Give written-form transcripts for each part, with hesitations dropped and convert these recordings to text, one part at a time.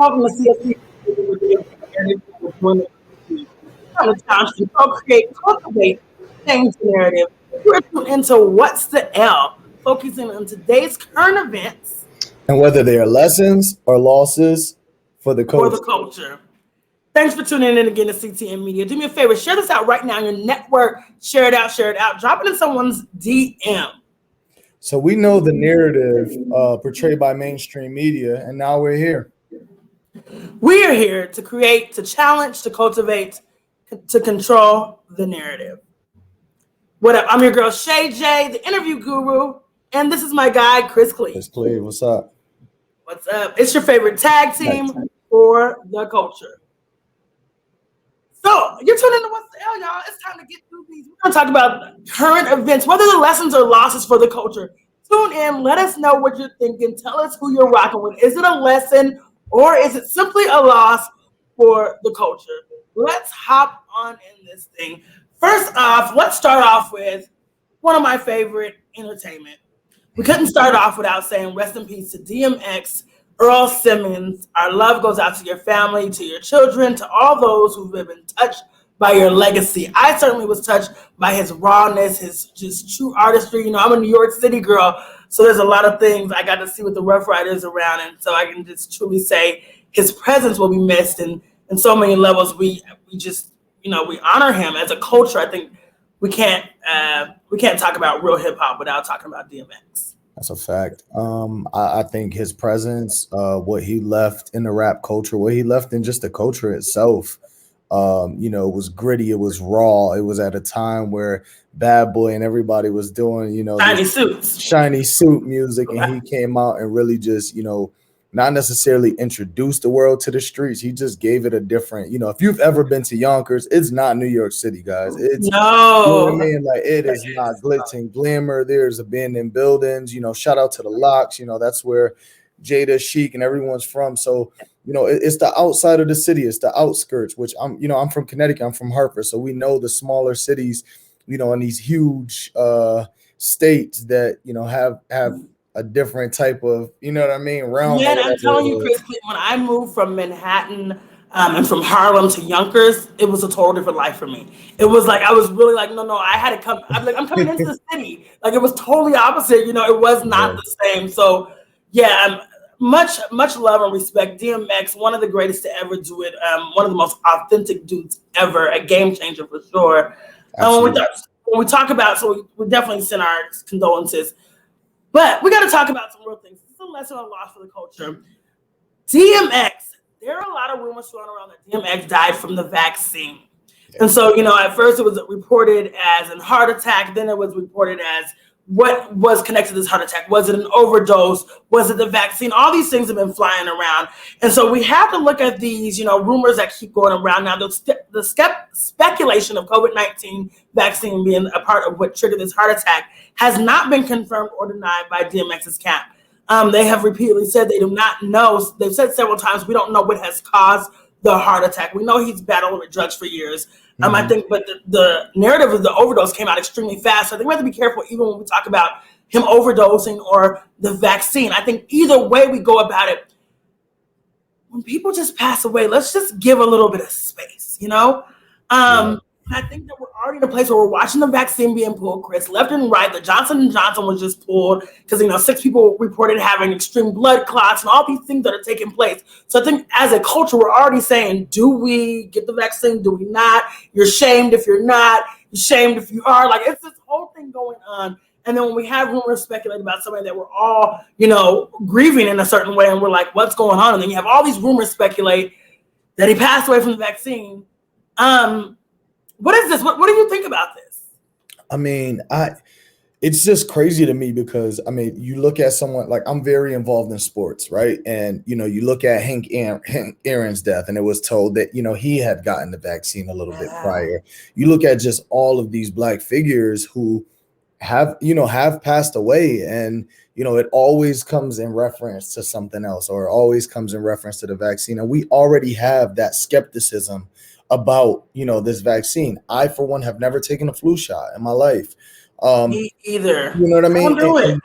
talking to CSC. Trying to challenge and co-create, cultivate change narrative. We're into What's the L, focusing on today's current events and whether they are lessons or losses for the for culture. the culture. Thanks for tuning in again to CTN Media. Do me a favor, share this out right now on your network. Share it out. Drop it in someone's DM. So we know the narrative portrayed by mainstream media, and now we're here. We are here to create, to challenge, to cultivate, to control the narrative. What up? I'm your girl, Shay J, the interview guru, and this is my guy, Chris Clee. Chris Clee, what's up? What's up? It's your favorite tag team for the culture. So you're tuning into What's the L, y'all. It's time to get through these. We're going to talk about current events, whether the lessons or losses for the culture. Tune in. Let us know what you're thinking. Tell us who you're rocking with. Is it a lesson or is it simply a loss for the culture? Let's hop on in this thing. First off, let's start off with one of my favorite entertainment. We couldn't start off without saying rest in peace to DMX, Earl Simmons. Our love goes out to your family, to your children, to all those who've been touched by your legacy. I certainly was touched by his rawness, his just true artistry. You know, I'm a New York City girl, so there's a lot of things I got to see with the Rough Riders around, and so I can just truly say his presence will be missed, and in so many levels, we just, you know, we honor him as a culture. I think we can't talk about real hip hop without talking about DMX. That's a fact. I think his presence, what he left in the rap culture, what he left in just the culture itself, you know, it was gritty, it was raw. It was at a time where Bad Boy and everybody was doing, you know, shiny suit music, and he came out and really just, you know, not necessarily introduced the world to the streets. He just gave it a different, you know, if you've ever been to Yonkers, it's not New York City, guys. It's, no, you know what I mean? Like, it is not glitz and glamour. There's abandoned buildings, you know, shout out to the Locks, you know, that's where Jada, Chic, and everyone's from. So, you know, it's the outside of the city. It's the outskirts, which I'm from Connecticut. I'm from Hartford. So we know the smaller cities, you know, in these huge states that, you know, have a different type of, you know what I mean, realm. Yeah, I'm telling you, Chris, when I moved from Manhattan and from Harlem to Yonkers, it was a total different life for me. It was like, I was really like, no, I had to come. I'm coming into the city. Like, it was totally opposite. You know, it was not the same. So, yeah, much love and respect. DMX, one of the greatest to ever do it. One of the most authentic dudes ever. A game changer for sure. When we talk about, so we definitely send our condolences. But we got to talk about some real things. This is a lesson on loss for the culture. DMX, there are a lot of rumors floating around that DMX died from the vaccine. And so, you know, at first it was reported as a heart attack. Then it was reported as what was connected to this heart attack. Was it an overdose? Was it the vaccine? All these things have been flying around. And so we have to look at these, you know, rumors that keep going around. Now, the speculation of COVID-19 vaccine being a part of what triggered this heart attack has not been confirmed or denied by DMX's camp. They have repeatedly said they do not know. They've said several times, we don't know what has caused the heart attack. We know he's battled with drugs for years. I think, but the narrative of the overdose came out extremely fast. So I think we have to be careful even when we talk about him overdosing or the vaccine. I think either way we go about it, when people just pass away, let's just give a little bit of space, you know? I think that we're already in a place where we're watching the vaccine being pulled, Chris, left and right. The Johnson & Johnson was just pulled because, you know, 6 people reported having extreme blood clots and all these things that are taking place. So I think as a culture, we're already saying, do we get the vaccine? Do we not? You're shamed if you're not. You're shamed if you are. Like, it's this whole thing going on. And then when we have rumors speculate about somebody that we're all, you know, grieving in a certain way, and we're like, what's going on? And then you have all these rumors speculate that he passed away from the vaccine. What is this? What do you think about this? I mean, it's just crazy to me because, I mean, you look at someone like, I'm very involved in sports, right? And, you know, you look at Hank Aaron's death, and it was told that, you know, he had gotten the vaccine a little bit prior. You look at just all of these Black figures who have passed away, and, you know, it always comes in reference to something else, or always comes in reference to the vaccine. And we already have that skepticism about, you know, this vaccine. I, for one, have never taken a flu shot in my life. Me either. You know what I mean? Don't do it.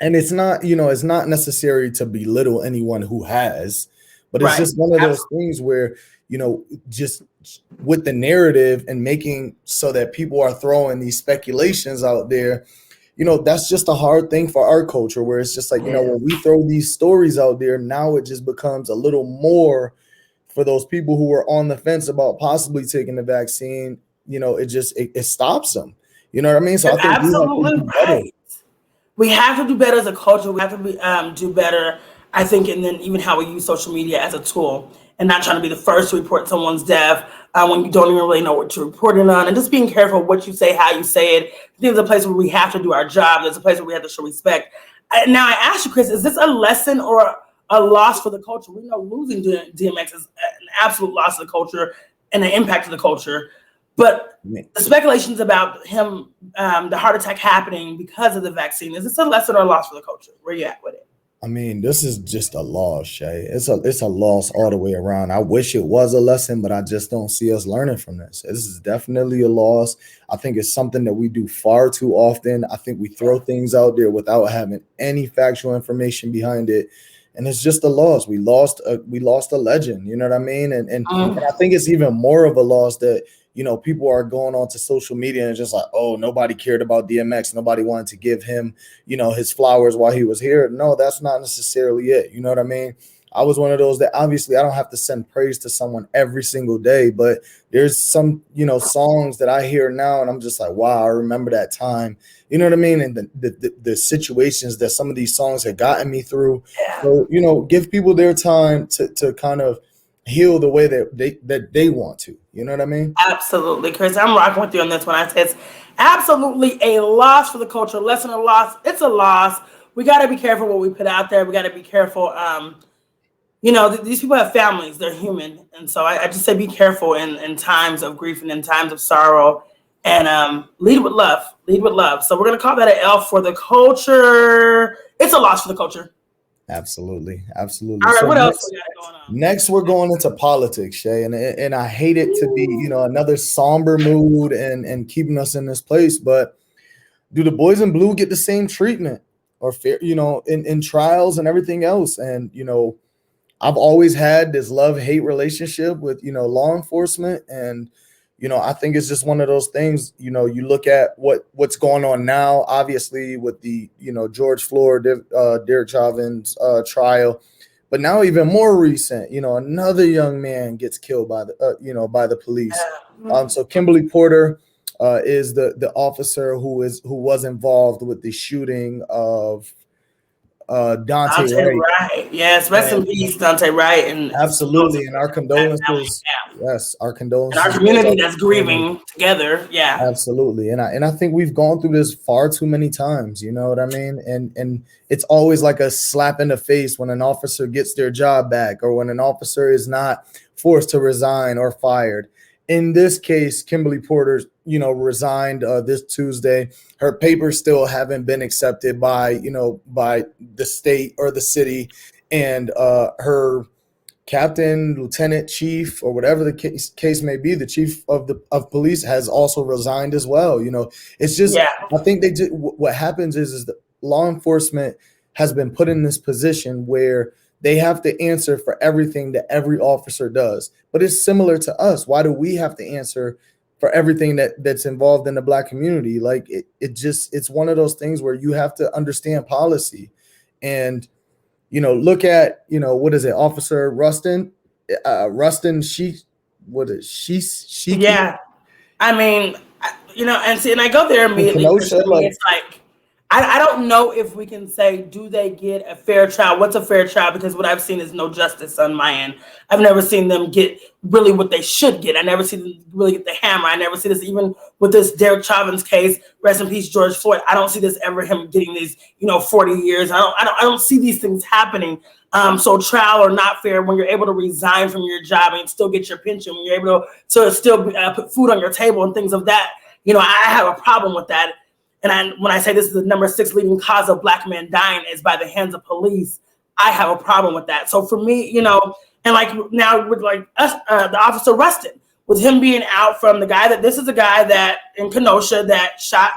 And it's not, you know, it's not necessary to belittle anyone who has, But it's just one of those things where, you know, just with the narrative and making so that people are throwing these speculations out there, you know, that's just a hard thing for our culture, where it's just like, you know, when we throw these stories out there, now it just becomes a little more for those people who are on the fence about possibly taking the vaccine. You know, it stops them. You know what I mean? So You're I think absolutely right. We have to do better as a culture. We have to do better, I think, and then even how we use social media as a tool, and not trying to be the first to report someone's death when you don't even really know what you're reporting on, and just being careful what you say, how you say it. I think there's a place where we have to do our job. There's a place where we have to show respect. Now, I ask you, Chris, is this a lesson or a loss for the culture? We know losing DMX is an absolute loss of the culture and an impact to the culture. But the speculations about him, the heart attack happening because of the vaccine, is this a lesson or a loss for the culture? Where you at with it? I mean, this is just a loss, Shay. It's a loss all the way around. I wish it was a lesson, but I just don't see us learning from this. This is definitely a loss. I think it's something that we do far too often. I think we throw things out there without having any factual information behind it. And it's just a loss. We lost a legend, you know what I mean? And I think it's even more of a loss that, you know, people are going on to social media and just like, oh, nobody cared about DMX. Nobody wanted to give him, you know, his flowers while he was here. No, that's not necessarily it. You know what I mean? I was one of those that obviously I don't have to send praise to someone every single day, but there's some, you know, songs that I hear now and I'm just like, wow, I remember that time. You know what I mean? And the situations that some of these songs had gotten me through. So, you know, give people their time to kind of heal the way that they want to. You know what I mean? Absolutely, Chris. I'm rocking with you on this one. I say it's absolutely a loss for the culture. Lesson of loss. It's a loss. We got to be careful what we put out there. We got to be careful. You know, these people have families. They're human. And so I just say be careful in times of grief and in times of sorrow. And lead with love. Lead with love. So we're going to call that an L for the culture. It's a loss for the culture. Absolutely. All right, so what else we got going on? Next, we're going into politics, Shay, and I hate it to be, you know, another somber mood and keeping us in this place. But do the boys in blue get the same treatment or fair, you know, in trials and everything else? And you know, I've always had this love-hate relationship with, you know, law enforcement, and you know, I think it's just one of those things. You know, you look at what's going on now, obviously with the, you know, George Floyd, Derek Chauvin's trial, but now even more recent, you know, another young man gets killed by the police. So Kimberly Porter is the officer who was involved with the shooting of Dante Wright. Yes, rest in peace, Dante Wright. And absolutely, and our condolences. Yes, our condolences. And our community that's grieving together. Yeah, absolutely. And I think we've gone through this far too many times. You know what I mean? And it's always like a slap in the face when an officer gets their job back or when an officer is not forced to resign or fired. In this case, Kimberly Porter, you know, resigned this Tuesday. Her papers still haven't been accepted by the state or the city, and her captain, lieutenant, chief, or whatever the case may be, the chief of police has also resigned as well. You know, it's just I think what happens is that law enforcement has been put in this position where they have to answer for everything that every officer does. But it's similar to us. Why do we have to answer for everything that's involved in the Black community? Like it's one of those things where you have to understand policy. And, you know, look at, you know, what is it, Officer Rustin? She. Yeah. I mean, you know, and I go there immediately. It's like, I don't know if we can say, do they get a fair trial? What's a fair trial? Because what I've seen is no justice on my end. I've never seen them get really what they should get. I never see them really get the hammer. I never see this even with this Derek Chauvin's case. Rest in peace, George Floyd. I don't see this ever him getting these, 40 years. I don't see these things happening. So trial or not fair, when you're able to resign from your job and still get your pension, when you're able to still put food on your table and things of that, I have a problem with that. And when I say this is the number 6 leading cause of Black men dying is by the hands of police, I have a problem with that. So for me, and like now with like us, the officer Rustin, with him being out from this is a guy that in Kenosha that shot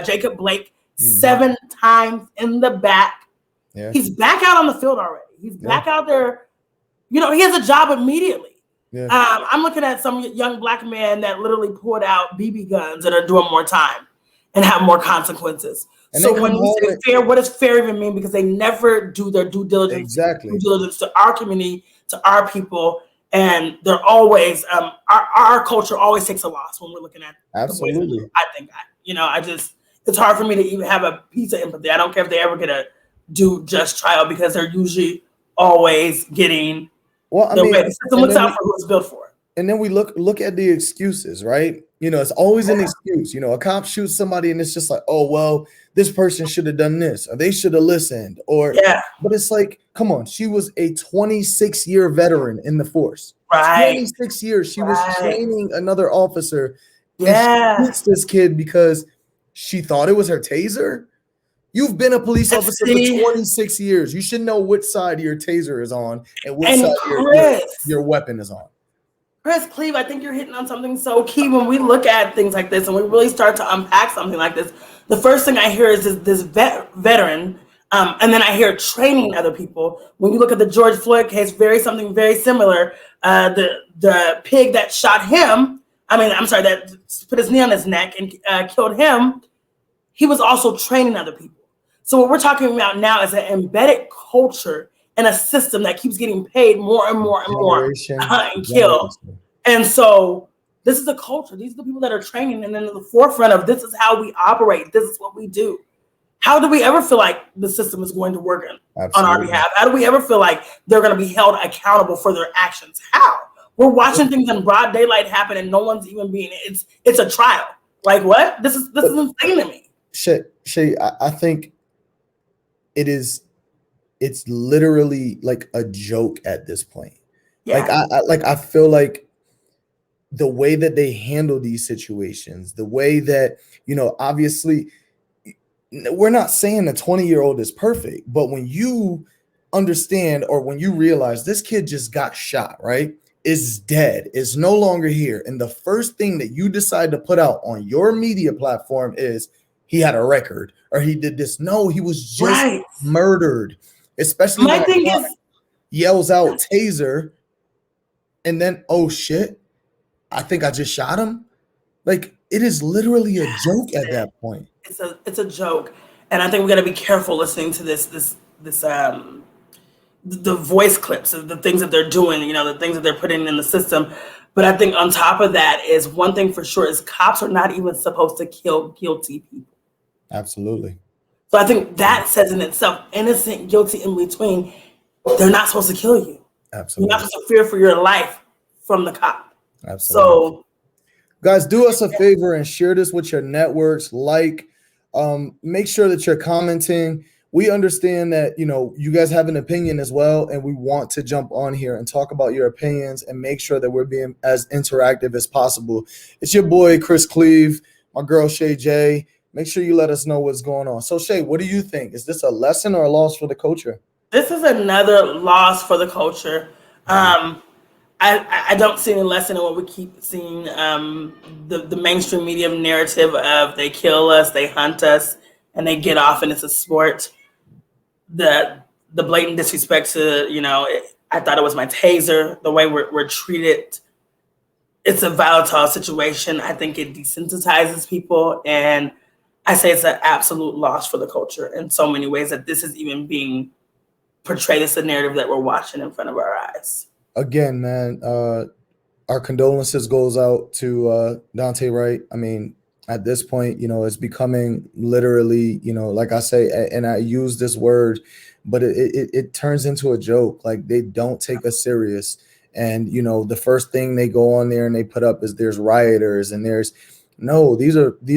Jacob Blake 7 times in the back. Yeah. He's back out on the field already. He's back out there he has a job immediately. Yeah. I'm looking at some young Black men that literally pulled out BB guns and are doing more time and have more consequences. And so when you say fair, what does fair even mean? Because they never do their due diligence to our community, to our people, and they're always our culture always takes a loss when we're looking at absolutely. I think it's hard for me to even have a piece of empathy. I don't care if they ever get a do just trial because they're usually always getting the system looks out for who it's built for. And then we look at the excuses, right? It's always an excuse. A cop shoots somebody and it's just like, oh, well, this person should have done this or they should have listened but it's like, come on, she was a 26-year veteran in the force. Right. 26 years. She was training another officer. Yeah. She shoots this kid because she thought it was her taser. You've been a police officer for 26 years. You should know which side your taser is on and which side your weapon is on. Chris Cleve, I think you're hitting on something so key when we look at things like this and we really start to unpack something like this. The first thing I hear is this veteran, and then I hear training other people. When you look at the George Floyd case, something very similar. The pig that shot him, that put his knee on his neck and killed him, he was also training other people. So what we're talking about now is an embedded culture and a system that keeps getting paid more and more and more and kill. And so this is a culture. These are the people that are training and then at the forefront of this is how we operate. This is what we do. How do we ever feel like the system is going to work on our behalf? How do we ever feel like they're going to be held accountable for their actions? How? We're watching things in broad daylight happen and no one's even it's a trial. Like what? This is insane to me. Shay, I think it's literally like a joke at this point. Yeah. I feel like the way that they handle these situations, the way that, obviously we're not saying a 20-year-old is perfect, but when you understand or when you realize this kid just got shot, right? Is dead, is no longer here. And the first thing that you decide to put out on your media platform is he had a record or he did this. No, he was just murdered. Especially when my thing yells out taser and then, oh shit, I think I just shot him. Like it is literally a joke at that point. It's a joke. And I think we got to be careful listening to this the voice clips of the things that they're doing, the things that they're putting in the system. But I think on top of that is one thing for sure is cops are not even supposed to kill guilty people. Absolutely. So I think that says in itself, innocent, guilty, in between, they're not supposed to kill you. Absolutely. You're not supposed to fear for your life from the cop. Absolutely. So, guys, do us a favor and share this with your networks. Make sure that you're commenting. We understand that, you guys have an opinion as well, and we want to jump on here and talk about your opinions and make sure that we're being as interactive as possible. It's your boy, Chris Cleve, my girl, Shay J. Make sure you let us know what's going on. So, Shay, what do you think? Is this a lesson or a loss for the culture? This is another loss for the culture. I don't see any lesson in what we keep seeing. The mainstream media narrative of they kill us, they hunt us, and they get off, and it's a sport. The blatant disrespect to, I thought it was my taser, the way we're treated. It's a volatile situation. I think it desensitizes people, and I say it's an absolute loss for the culture in so many ways that this is even being portrayed as the narrative that we're watching in front of our eyes. Again, man, our condolences goes out to Dante Wright. I mean, at this point, it's becoming literally, like I say, and I use this word, but it turns into a joke. Like they don't take us serious. And, the first thing they go on there and they put up is there's rioters and these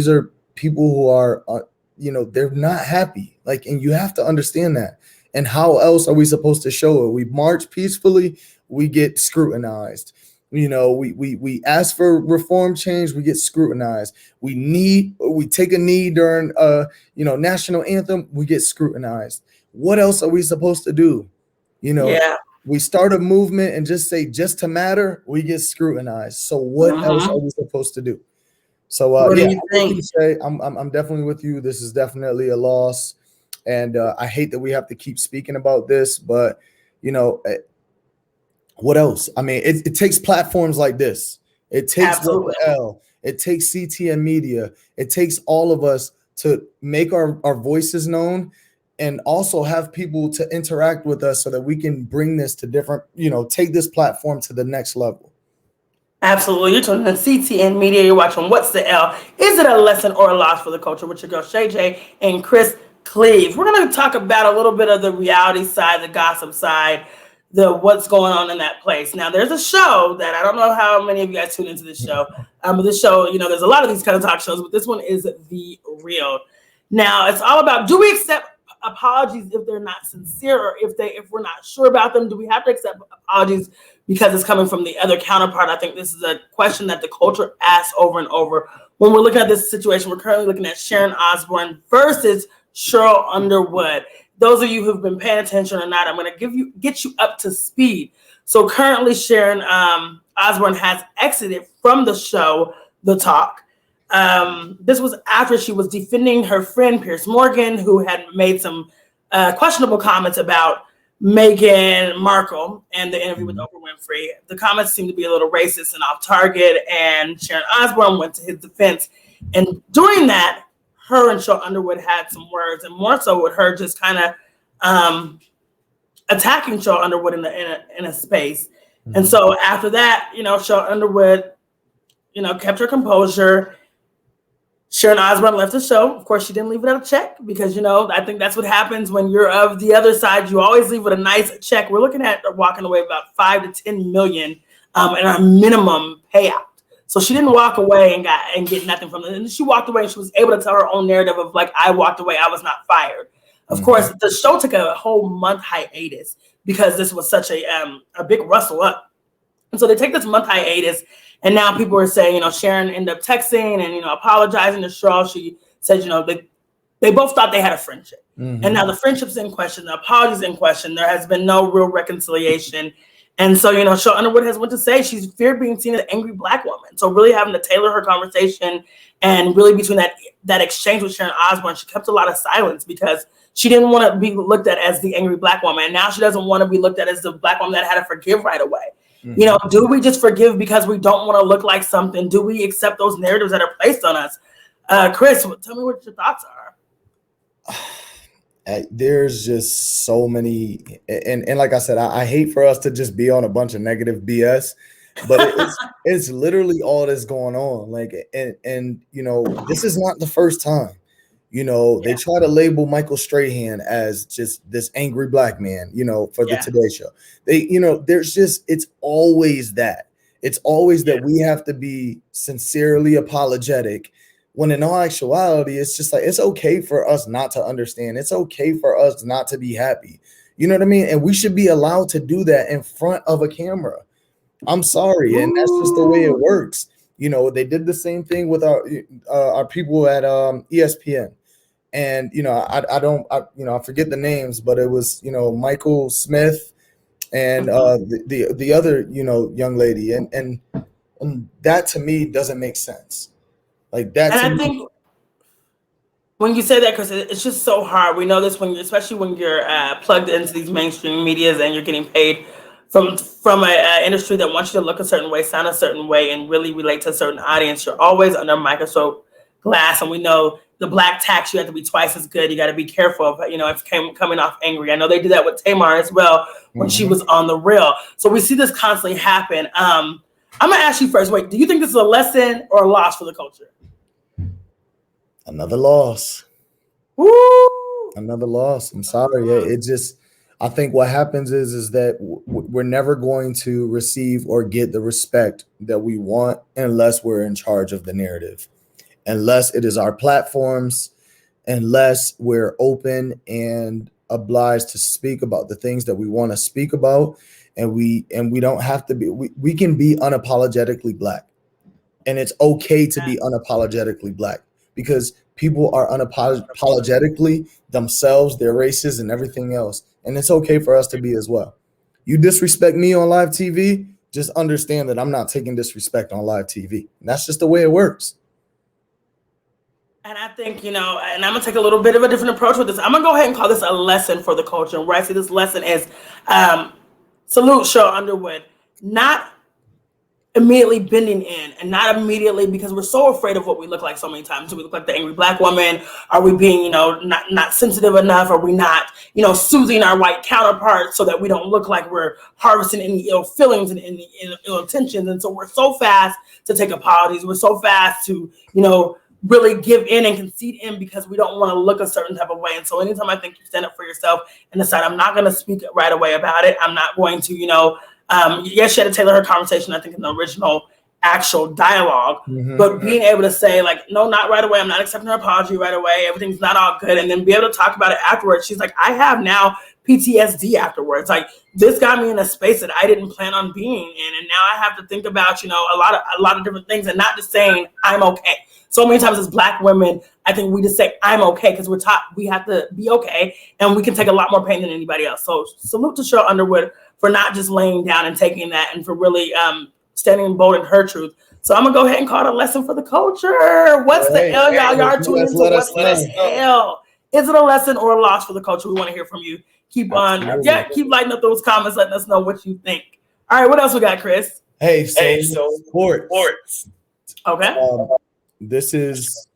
are people who are, they're not happy. Like, and you have to understand that. And how else are we supposed to show it? We march peacefully, we get scrutinized. We ask for reform change, we get scrutinized. We take a knee during national anthem, we get scrutinized. What else are we supposed to do? We start a movement and just say just to matter, we get scrutinized. So what else are we supposed to do? So what do you think? I'm definitely with you. This is definitely a loss. And I hate that we have to keep speaking about this, but What else? I mean, it takes platforms like this. It takes What Absolutely. the L. It takes CTN Media. It takes all of us to make our voices known, and also have people to interact with us so that we can bring this to different, take this platform to the next level. Absolutely. You're tuning in CTN Media. You're watching What's the L? Is it a lesson or a loss for the culture? With your girl Shay J and Chris Cleves. We're going to talk about a little bit of the reality side, the gossip side, the what's going on in that place. Now, there's a show that I don't know how many of you guys tune into this show. But this show, there's a lot of these kind of talk shows, but this one is The Real. Now, it's all about, do we accept apologies if they're not sincere, or if we're not sure about them? Do we have to accept apologies because it's coming from the other counterpart? I think this is a question that the culture asks over and over. When we're looking at this situation, we're currently looking at Sharone Osbourne versus Sheryl Underwood. Those of you who've been paying attention or not, I'm going to get you up to speed. So currently, Sharone Osbourne has exited from the show, The Talk. This was after she was defending her friend Piers Morgan, who had made some questionable comments about Meghan Markle and the interview with Oprah Winfrey. The comments seemed to be a little racist and off target, and Sharone Osbourne went to his defense. And during that, her and Sheryl Underwood had some words, and more so with her just kind of attacking Sheryl Underwood in a space. And so after that, Sheryl Underwood, kept her composure. Sharone Osbourne left the show. Of course, she didn't leave without a check because, I think that's what happens when you're of the other side. You always leave with a nice check. We're looking at walking away about $5 to $10 million in our minimum payout. So she didn't walk away and get nothing from it. And she walked away and she was able to tell her own narrative of like, I walked away, I was not fired. Of course, the show took a whole month hiatus because this was such a big rustle up. And so they take this month hiatus. And now people are saying, Sharone ended up texting and, apologizing to Sheryl. She said, they both thought they had a friendship. And now the friendship's in question, the apology's in question. There has been no real reconciliation. And so, Sheryl Underwood has went to say she's feared being seen as an angry Black woman. So really having to tailor her conversation, and really between that exchange with Sharone Osbourne, she kept a lot of silence because she didn't want to be looked at as the angry Black woman. And now she doesn't want to be looked at as the Black woman that had to forgive right away. Do we just forgive because we don't want to look like something? Do we accept those narratives that are placed on us? Chris, tell me what your thoughts are. There's just so many, and like I said, I hate for us to just be on a bunch of negative BS, but it's literally all that's going on. Like, and this is not the first time. They try to label Michael Strahan as just this angry Black man, for the Today Show. It's always that. It's always that we have to be sincerely apologetic, when in all actuality, it's just like, it's okay for us not to understand. It's okay for us not to be happy. You know what I mean? And we should be allowed to do that in front of a camera. I'm sorry. And that's just the way it works. They did the same thing with our people at ESPN. And I forget the names, but it was Michael Smith and the other young lady, and that to me doesn't make sense. Like that. And I think when you say that, because it's just so hard. We know this especially when you're plugged into these mainstream medias and you're getting paid from an industry that wants you to look a certain way, sound a certain way, and really relate to a certain audience. You're always under a microscope glass, and we know the Black tax, you have to be twice as good. You got to be careful of, if coming off angry. I know they did that with Tamar as well when she was on The Real. So we see this constantly happen. I'm going to ask you first, do you think this is a lesson or a loss for the culture? Another loss. Woo! Another loss. I'm sorry. I think what happens is that we're never going to receive or get the respect that we want unless we're in charge of the narrative. Unless it is our platforms, unless we're open and obliged to speak about the things that we want to speak about, and we don't have to be. We can be unapologetically Black, and it's okay to be unapologetically Black because people are unapologetically themselves, their races, and everything else, and it's okay for us to be as well. You disrespect me on live TV, just understand that I'm not taking disrespect on live TV. And that's just the way it works. And I think, and I'm going to take a little bit of a different approach with this. I'm going to go ahead and call this a lesson for the culture. And where I see this lesson is salute Sheryl Underwood, not immediately bending in, and not immediately, because we're so afraid of what we look like so many times. Do we look like the angry Black woman? Are we being, not sensitive enough? Are we not, soothing our white counterparts so that we don't look like we're harvesting any ill feelings and any ill intentions? And so we're so fast to take apologies. We're so fast to, really give in and concede in because we don't want to look a certain type of way. And so anytime I think you stand up for yourself and decide, I'm not going to speak right away about it, I'm not going to, yes, she had to tailor her conversation, I think, in the original actual dialogue, but being able to say, like, no, not right away, I'm not accepting her apology right away, everything's not all good, and then be able to talk about it afterwards. She's like, I have now PTSD afterwards. Like, this got me in a space that I didn't plan on being in, and now I have to think about, a lot of different things, and not just saying I'm okay. So many times as Black women, I think we just say I'm okay because we're taught we have to be okay, and we can take a lot more pain than anybody else. So salute to Sheryl Underwood for not just laying down and taking that, and for really standing bold in her truth. So I'm gonna go ahead and call it a lesson for the culture. What's the L, y'all? Y'all are tuning into what's the L? Is it a lesson or a loss for the culture? We want to hear from you. Keep on, keep lighting up those comments, letting us know what you think. All right, what else we got, Chris? Hey, so sports. Okay. This is,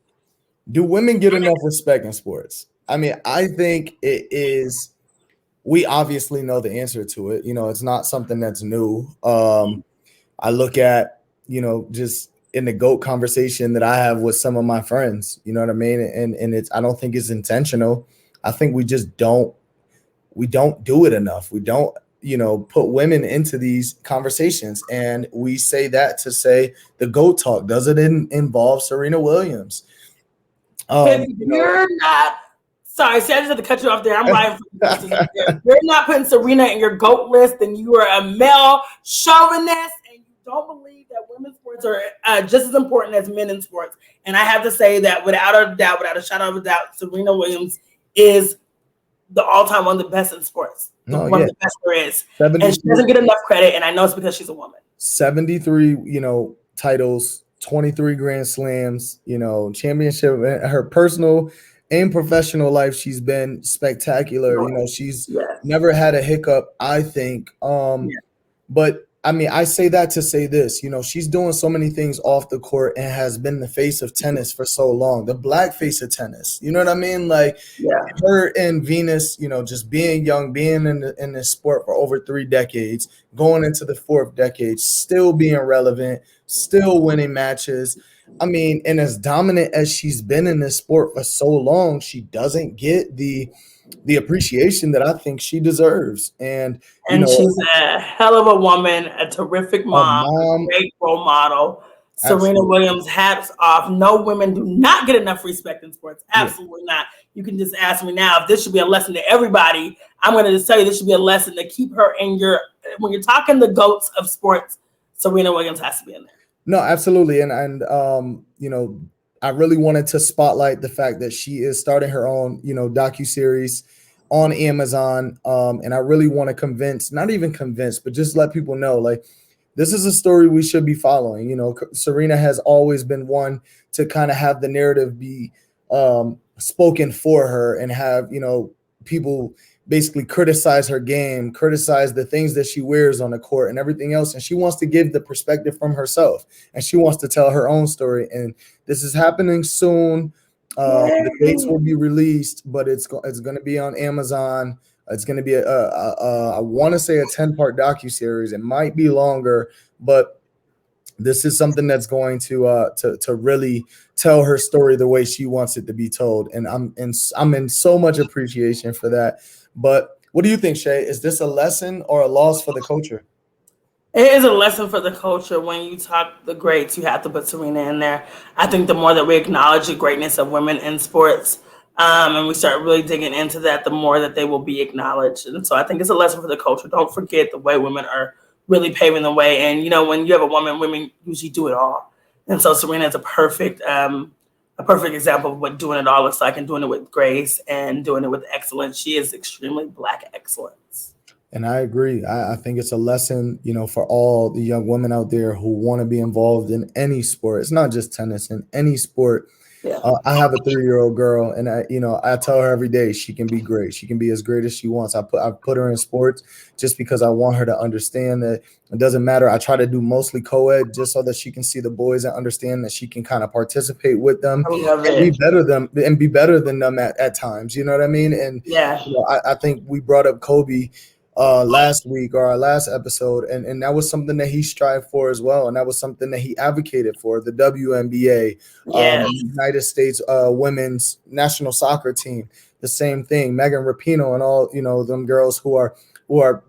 do women get enough respect in sports? I mean, I think it is. We obviously know the answer to it. It's not something that's new. I look at, just in the GOAT conversation that I have with some of my friends, you know what I mean? And I don't think it's intentional. I think we just don't do it enough. We don't, put women into these conversations. And we say that to say the GOAT talk. Does it involve Serena Williams? If you're not, sorry, see, I just had to cut you off there. I'm riding for the If you're not putting Serena in your GOAT list, then you are a male chauvinist, and you don't believe that women's sports are just as important as men in sports. And I have to say that without a doubt, without a shadow of a doubt, Serena Williams is the all-time one of the best in sports. One of the best there is. And she doesn't get enough credit, and I know it's because she's a woman. 73, titles, 23 Grand Slams, championship, her personal and professional life. She's been spectacular. She's never had a hiccup, I think. But I mean, I say that to say this, she's doing so many things off the court and has been the face of tennis for so long, the Black face of tennis. You know what I mean? Like her and Venus, just being young, being in this sport for over 3 decades, going into the 4th decade, still being relevant, still winning matches. I mean, and as dominant as she's been in this sport for so long, she doesn't get the appreciation that I think she deserves. And she's a hell of a woman, a terrific mom, a great role model. Absolutely. Serena Williams, hats off. No, women do not get enough respect in sports. Absolutely not. You can just ask me now if this should be a lesson to everybody. I'm going to just tell you this should be a lesson to keep her in when you're talking the GOATs of sports, Serena Williams has to be in there. No, absolutely. And I really wanted to spotlight the fact that she is starting her own, docuseries on Amazon. And I really want to not even convince, but just let people know, like, this is a story we should be following. Serena has always been one to kind of have the narrative be spoken for her and have, people basically criticize her game, criticize the things that she wears on the court and everything else. And she wants to give the perspective from herself, and she wants to tell her own story. And this is happening soon. The dates will be released, but it's going to be on Amazon. It's going to be I want to say a 10-part docuseries. It might be longer, but this is something that's going to really tell her story the way she wants it to be told. And I'm in so much appreciation for that. But what do you think, Shay? Is this a lesson or a loss for the culture? It is a lesson for the culture. When you talk the greats, you have to put Serena in there. I think the more that we acknowledge the greatness of women in sports, and we start really digging into that, the more that they will be acknowledged. And so I think it's a lesson for the culture. Don't forget the way women are really paving the way. And, when you have a woman, women usually do it all. And so Serena is a perfect example of what doing it all looks like, and doing it with grace and doing it with excellence. She is extremely Black excellence. And I agree. I think it's a lesson, for all the young women out there who want to be involved in any sport. It's not just tennis, in any sport. Yeah. I have a 3-year-old girl, and I tell her every day she can be great. She can be as great as she wants. I put her in sports just because I want her to understand that it doesn't matter. I try to do mostly co-ed just so that she can see the boys and understand that she can kind of participate with them I love and it. be better than them at times. You know what I mean? And Yeah. I think we brought up Kobe last week or our last episode, and that was something that he strived for as well, and that was something that he advocated for. The WNBA, Yes. United States women's national soccer team, the same thing. Megan Rapinoe and all them girls who are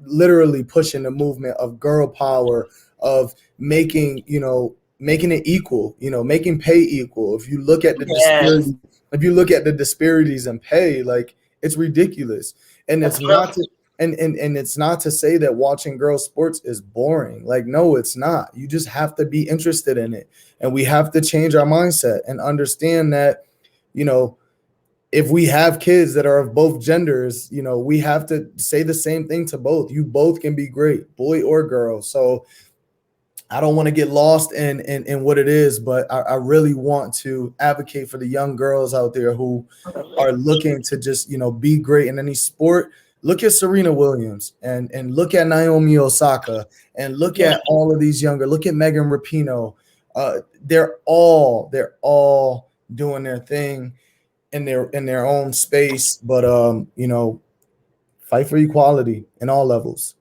literally pushing the movement of girl power, of making it equal, making pay equal. If you look at the Yes. disparities in pay, like, it's ridiculous. And That's it's not to and it's not to say that watching girls sports is boring. Like, no, it's not. You just have to be interested in it. And we have to change our mindset and understand that, if we have kids that are of both genders, we have to say the same thing to both. You both can be great, boy or girl. So I don't want to get lost in what it is, but I really want to advocate for the young girls out there who are looking to just, be great in any sport. Look at Serena Williams and look at Naomi Osaka and look at all of these look at Megan Rapinoe. They're all doing their thing in their own space, but fight for equality in all levels.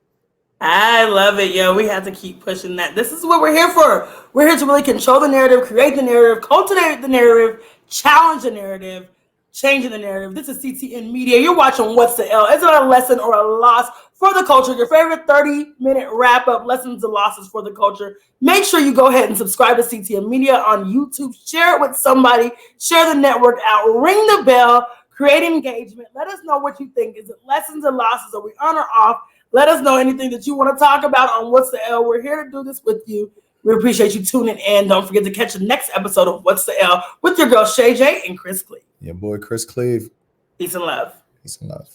I love it, yo. We have to keep pushing that. This is what we're here for. We're here to really control the narrative, create the narrative, cultivate the narrative, challenge the narrative, changing the narrative. This is CTN Media. You're watching What's the L? Is it a lesson or a loss for the culture? Your favorite 30-minute wrap-up, lessons and losses for the culture. Make sure you go ahead and subscribe to CTN Media on YouTube. Share it with somebody. Share the network out. Ring the bell. Create engagement. Let us know what you think. Is it lessons and losses? Are we on or off? Let us know anything that you want to talk about on What's the L. We're here to do this with you. We appreciate you tuning in. Don't forget to catch the next episode of What's the L with your girl Shay J and Chris Cleve. Your boy Chris Cleve. Peace and love. Peace and love.